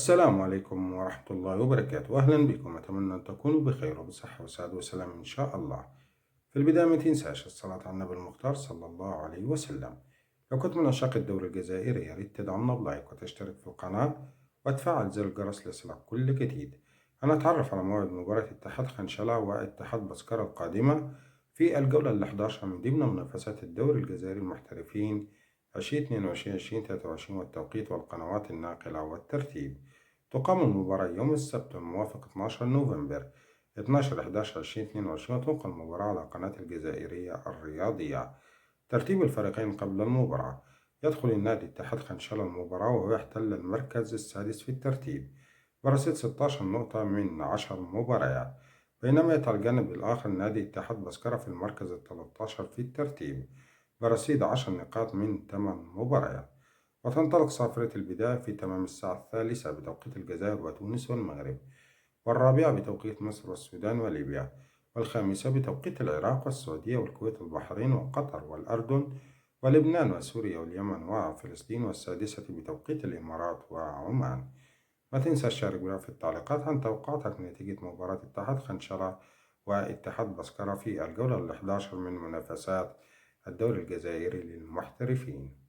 السلام عليكم ورحمة الله وبركاته، أهلا بكم. أتمنى أن تكونوا بخير وبصحة وسعادة وسلام إن شاء الله. في البداية ما تنساش الصلاة على النبي المختار صلى الله عليه وسلم. لو كنت من عشاق الدوري الجزائري يا ريت تدعمنا بلايك وتشترك في القناة وتفعل زر الجرس ليصلك كل جديد. هنتعرف على موعد مباراة اتحاد خنشلة واتحاد بسكرة القادمة في الجولة ال11 من ضمن منافسات الدوري الجزائري المحترفين 2022-2023 والتوقيت والقنوات الناقلة والترتيب. تقام المباراة يوم السبت الموافق 12 نوفمبر 12/11/2022 وتنقل المباراة على قناة الجزائرية الرياضية. ترتيب الفريقين قبل المباراة: يدخل النادي اتحاد خنشلة المباراة وهو يحتل المركز السادس في الترتيب برصيد 16 نقطة من 10 مباريات، بينما يطلع الجانب الآخر نادي اتحاد بسكرة في المركز ال13 في الترتيب برصيد 10 نقاط من 8 مباريات. وتنطلق صافرة البداية في تمام الساعة 3 بتوقيت الجزائر وتونس والمغرب، والرابعة بتوقيت مصر والسودان وليبيا، والخامسة بتوقيت العراق والسعودية والكويت والبحرين وقطر والأردن ولبنان وسوريا واليمن وفلسطين، والسادسة بتوقيت الإمارات وعمان. ما تنسى تشارك بنا في التعليقات عن توقعاتك نتيجة مباراة اتحاد خنشرة واتحاد بسكرة في الجولة ال11 من منافسات الدوري الجزائري للمحترفين.